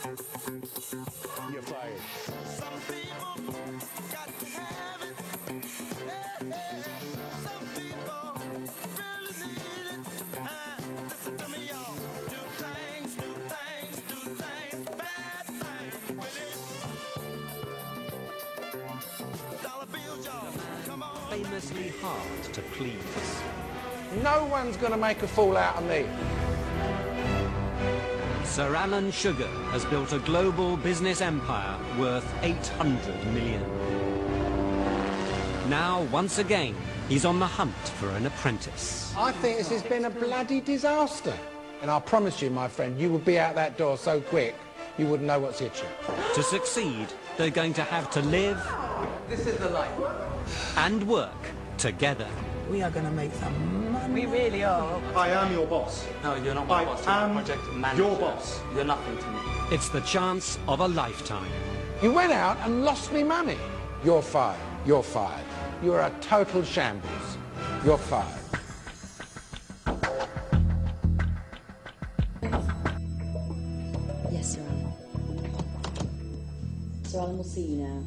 You're fired. Some people got to have it. Some people really need it. Listen to me, y'all. Do things, bad things with it. Dollar bills, y'all. Come on. Famously hard to please. No one's going to make a fool out of me. Sir Alan Sugar has built a global business empire worth 800 million. Now, once again, he's on the hunt for an apprentice. I think this has been a bloody disaster. And I promise you, my friend, you would be out that door so quick, you wouldn't know what's hit you. To succeed, they're going to have to live... This is the life. ...and work together. We are going to make some money. We really are. I am your boss. No, you're not my boss. You're I am project manager. your boss. You're nothing to me. It's the chance of a lifetime. You went out and lost me money. You're fired. You're fired. You're a total shambles. You're fired. Yes, Sir Alan. Sir Alan will see you now.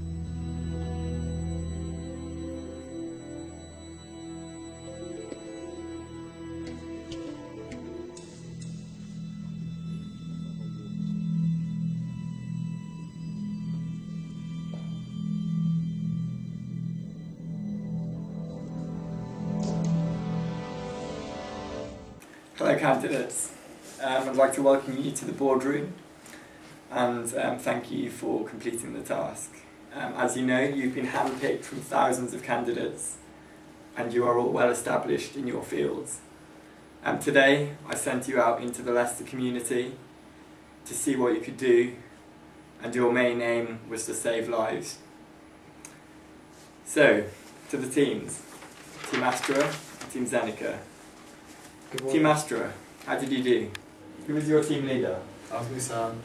Hello candidates, I'd like to welcome you to the boardroom and thank you for completing the task. As you know, you've been handpicked from thousands of candidates and you are all well established in your fields. Today I sent you out into the Leicester community to see what you could do, and your main aim was to save lives. So, to the teams, Team Astra, Team Zenica. Team Astra, how did you do? Who was your team leader? That was me, Sam.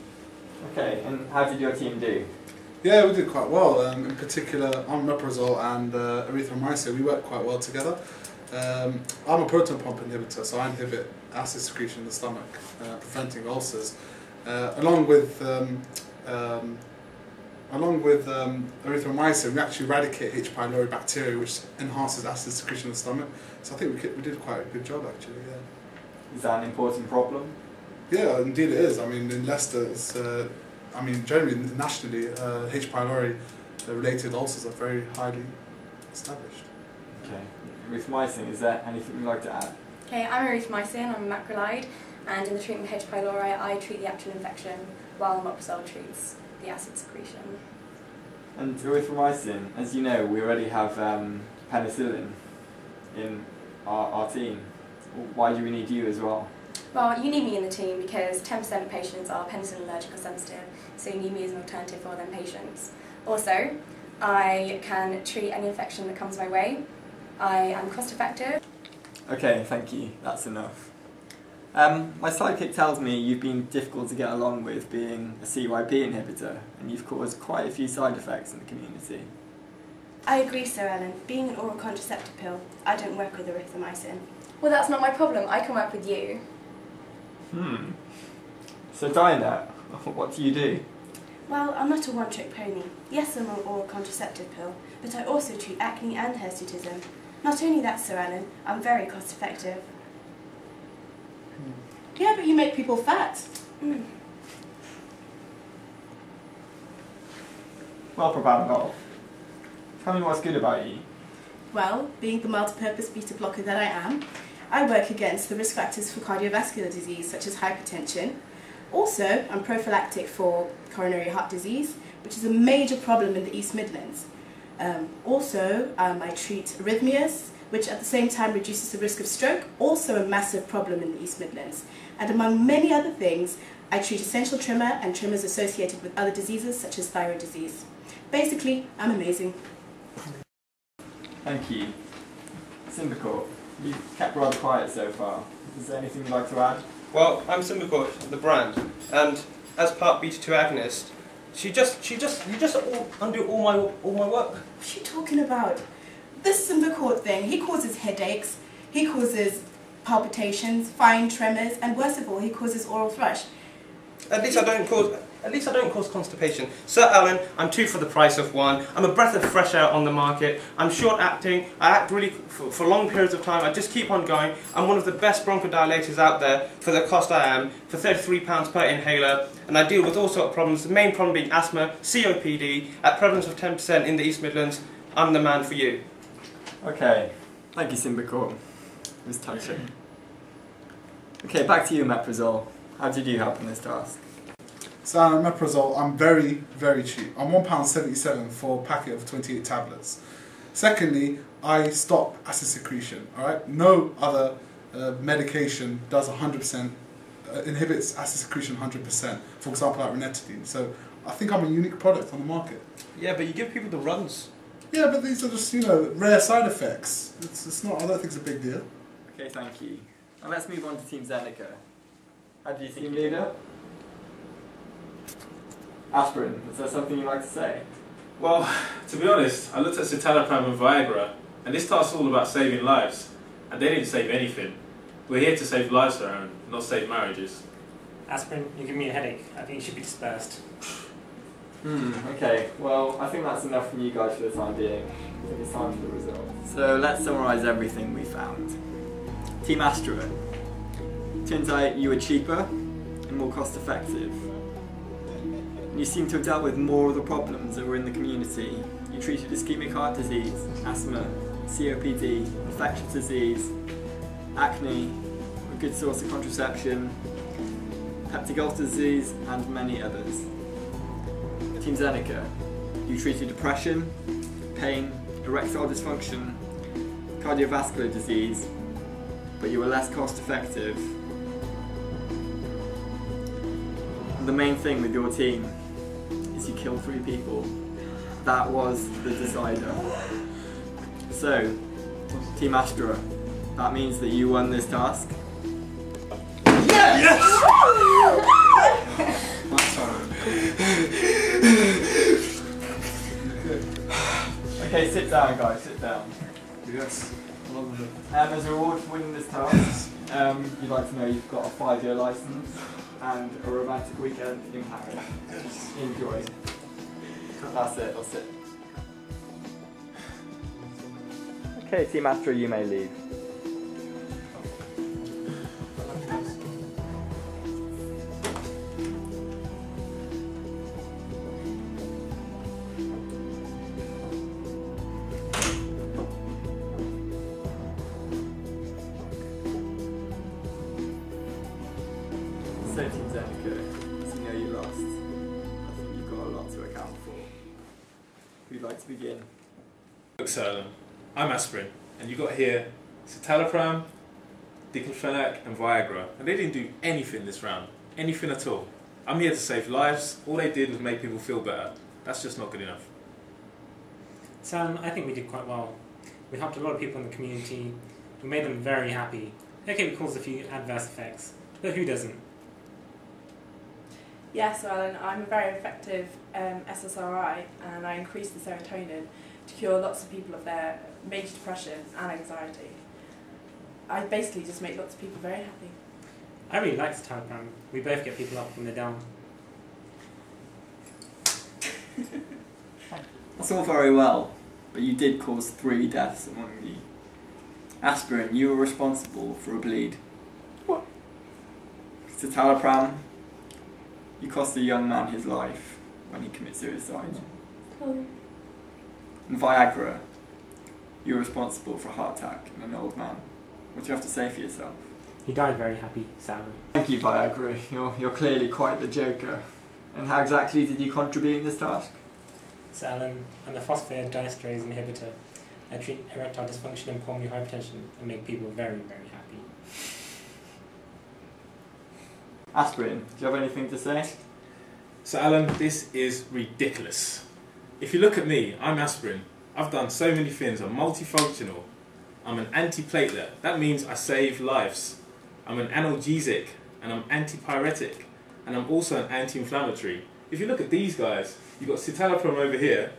Okay, and how did your team do? Yeah, we did quite well. In particular, omeprazole and erythromycin, we worked quite well together. I'm a proton pump inhibitor, so I inhibit acid secretion in the stomach, preventing ulcers. Along with erythromycin, we actually eradicate H. pylori bacteria, which enhances acid secretion in the stomach. So I think we did quite a good job, actually. Yeah. Is that an important problem? Yeah, indeed it is. I mean, in Leicester, it's, generally nationally, H. pylori related ulcers are very highly established. Okay. Erythromycin, is there anything you'd like to add? Okay, I'm erythromycin, I'm a macrolide, and in the treatment of H. pylori, I treat the actual infection while omeprazole treats the acid secretion. And erythromycin, as you know, we already have penicillin in our team. Why do we need you as well? Well, you need me in the team because 10% of patients are penicillin allergic or sensitive, so you need me as an alternative for them patients. Also, I can treat any infection that comes my way. I am cost effective. Okay, thank you. That's enough. My sidekick tells me you've been difficult to get along with being a CYP inhibitor, and you've caused quite a few side effects in the community. I agree, Sir Alan. Being an oral contraceptive pill, I don't work with erythromycin. Well, that's not my problem. I can work with you. So Dinah, what do you do? Well, I'm not a one-trick pony. Yes, I'm an oral contraceptive pill, but I also treat acne and hirsutism. Not only that, Sir Alan, I'm very cost-effective. Yeah, but you make people fat. Well, Propanol, tell me what's good about you. Well, being the multi-purpose beta blocker that I am, I work against the risk factors for cardiovascular disease such as hypertension. Also, I'm prophylactic for coronary heart disease, which is a major problem in the East Midlands. I treat arrhythmias, which at the same time reduces the risk of stroke, also a massive problem in the East Midlands. And among many other things, I treat essential tremor and tremors associated with other diseases such as thyroid disease. Basically, I'm amazing. Thank you. Symbicort, you've kept rather quiet so far. Is there anything you'd like to add? Well, I'm Symbicort, the brand, and as part beta-2 agonist, you just undo all my work. What's she talking about? This Symbicort thing, he causes headaches, he causes palpitations, fine tremors, and worst of all, he causes oral thrush. At least I don't cause At least I don't cause constipation. Sir Alan, I'm 2 for the price of 1. I'm a breath of fresh air on the market. I'm short acting. I act really for long periods of time. I just keep on going. I'm one of the best bronchodilators out there for the cost I am, for £33 per inhaler. And I deal with all sorts of problems. The main problem being asthma, COPD, at prevalence of 10% in the East Midlands. I'm the man for you. Okay, thank you, Simbacor. It was touching. Okay, back to you, Meprazole. How did you help in this task? So omeprazole, I'm very, very cheap. I'm £1.77 for a packet of 28 tablets. Secondly, I stop acid secretion. All right, no other medication does 100%, inhibits acid secretion 100%. For example, like ranitidine. So I think I'm a unique product on the market. Yeah, but you give people the runs. Yeah, but these are just, you know, rare side effects. It's not. I don't think it's a big deal. Okay, thank you. Now let's move on to Team Zeneca. How do you think? Team leader? Aspirin, is there something you'd like to say? Well, to be honest, I looked at citalopram and Viagra, and this task's all about saving lives. And they didn't save anything. We're here to save lives, Aaron, not save marriages. Aspirin, you give me a headache. I think you should be dispersed. Okay, well, I think that's enough from you guys for the time being. I think it's time for the results. So let's summarise everything we found. Team Astra. Turns out you were cheaper and more cost effective. You seem to have dealt with more of the problems that were in the community. You treated ischemic heart disease, asthma, COPD, infectious disease, acne, a good source of contraception, peptic ulcer disease, and many others. Team Zeneca, you treated depression, pain, erectile dysfunction, cardiovascular disease, but you were less cost effective. And the main thing with your team is you killed 3 people. That was the decider. So, Team Astra, that means that you won this task. Yes! Okay, sit down guys, sit down. Yes. As a reward for winning this task, you'd like to know you've got a 5-year licence and a romantic weekend in Paris. Enjoy. That's it, that's it. Okay, Team Astra, you may leave. So Team Zeneca, as you know you lost, I think you've got a lot to account for. Who'd like to begin? Look, Sir, I'm Aspirin, and you got here citalopram, diclofenac, and Viagra, and they didn't do anything this round. Anything at all. I'm here to save lives. All they did was make people feel better. That's just not good enough. Sam, I think we did quite well. We helped a lot of people in the community. We made them very happy. Okay, we caused a few adverse effects, but who doesn't? Yes, Alan, I'm a very effective SSRI, and I increase the serotonin to cure lots of people of their major depression and anxiety. I basically just make lots of people very happy. I really like citalopram. We both get people up when they're down. That's all very well, but you did cause 3 deaths among you. Aspirin, you were responsible for a bleed. What? Citalopram, you cost a young man his life when he commits suicide. Oh. And Viagra, you're responsible for a heart attack in an old man. What do you have to say for yourself? He died very happy, Sam. Thank you, Viagra. You're clearly quite the joker. And how exactly did you contribute in this task? So Alan, I'm a phosphodiesterase inhibitor. I treat erectile dysfunction and pulmonary hypertension and make people very, very happy. Aspirin, do you have anything to say? So Alan, this is ridiculous. If you look at me, I'm Aspirin. I've done so many things. I'm multifunctional. I'm an antiplatelet. That means I save lives. I'm an analgesic and I'm antipyretic. And I'm also an anti-inflammatory. If you look at these guys, you've got citalopram over here,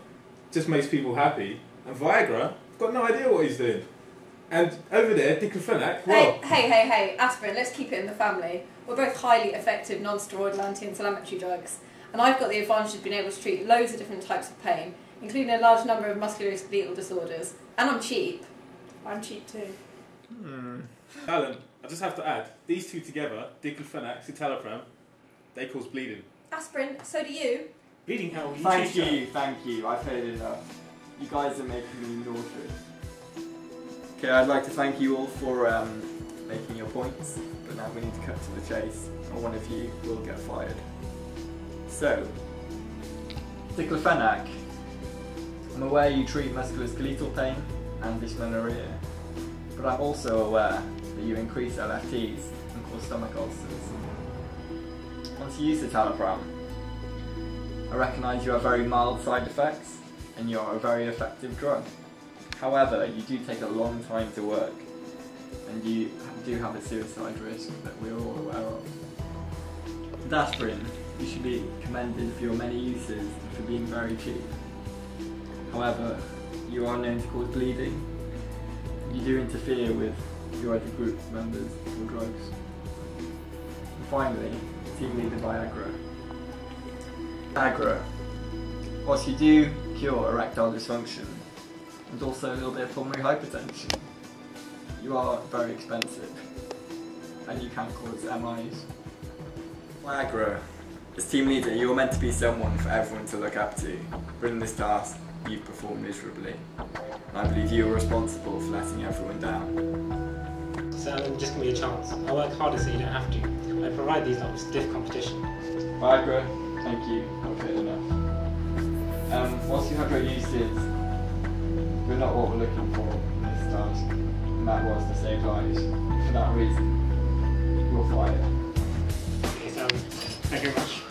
just makes people happy. And Viagra, I've got no idea what he's doing. And over there, diclofenac, well... Hey, Aspirin, let's keep it in the family. We're both highly effective non-steroidal anti-inflammatory drugs. and I've got the advantage of being able to treat loads of different types of pain, including a large number of musculoskeletal disorders, and I'm cheap. I'm cheap too. Alan, I just have to add, these two together, diclofenac, citalopram, they cause bleeding. Aspirin, so do you. Bleeding hell, Thank you. I've heard enough. You guys are making me nauseous. Okay, I'd like to thank you all for making your points, but now we need to cut to the chase, or one of you will get fired. So, diclofenac. I'm aware you treat musculoskeletal pain and dysmenorrhea, but I'm also aware that you increase LFTs and cause stomach ulcers. Once you use citalopram, I recognise you have very mild side effects and you are a very effective drug. However, you do take a long time to work and you do have a suicide risk that we're all aware of. With aspirin, you should be commended for your many uses and for being very cheap. However, you are known to cause bleeding. You do interfere with your other group members or drugs. And finally, team leader Viagra. Viagra. Whilst you do cure erectile dysfunction and also a little bit of pulmonary hypertension, you are very expensive and you can cause MIs. Viagra. As team leader, you are meant to be someone for everyone to look up to, but in this task, you've performed miserably. And I believe you are responsible for letting everyone down. So Alan, just give me a chance. I work harder so you don't have to. I provide these lot with stiff competition. Viagra, thank you. I've heard enough. Whilst you have your uses, we're not what we're looking for in this task, and that was to save lives. For that reason, you're fired. Okay, so thank you very much.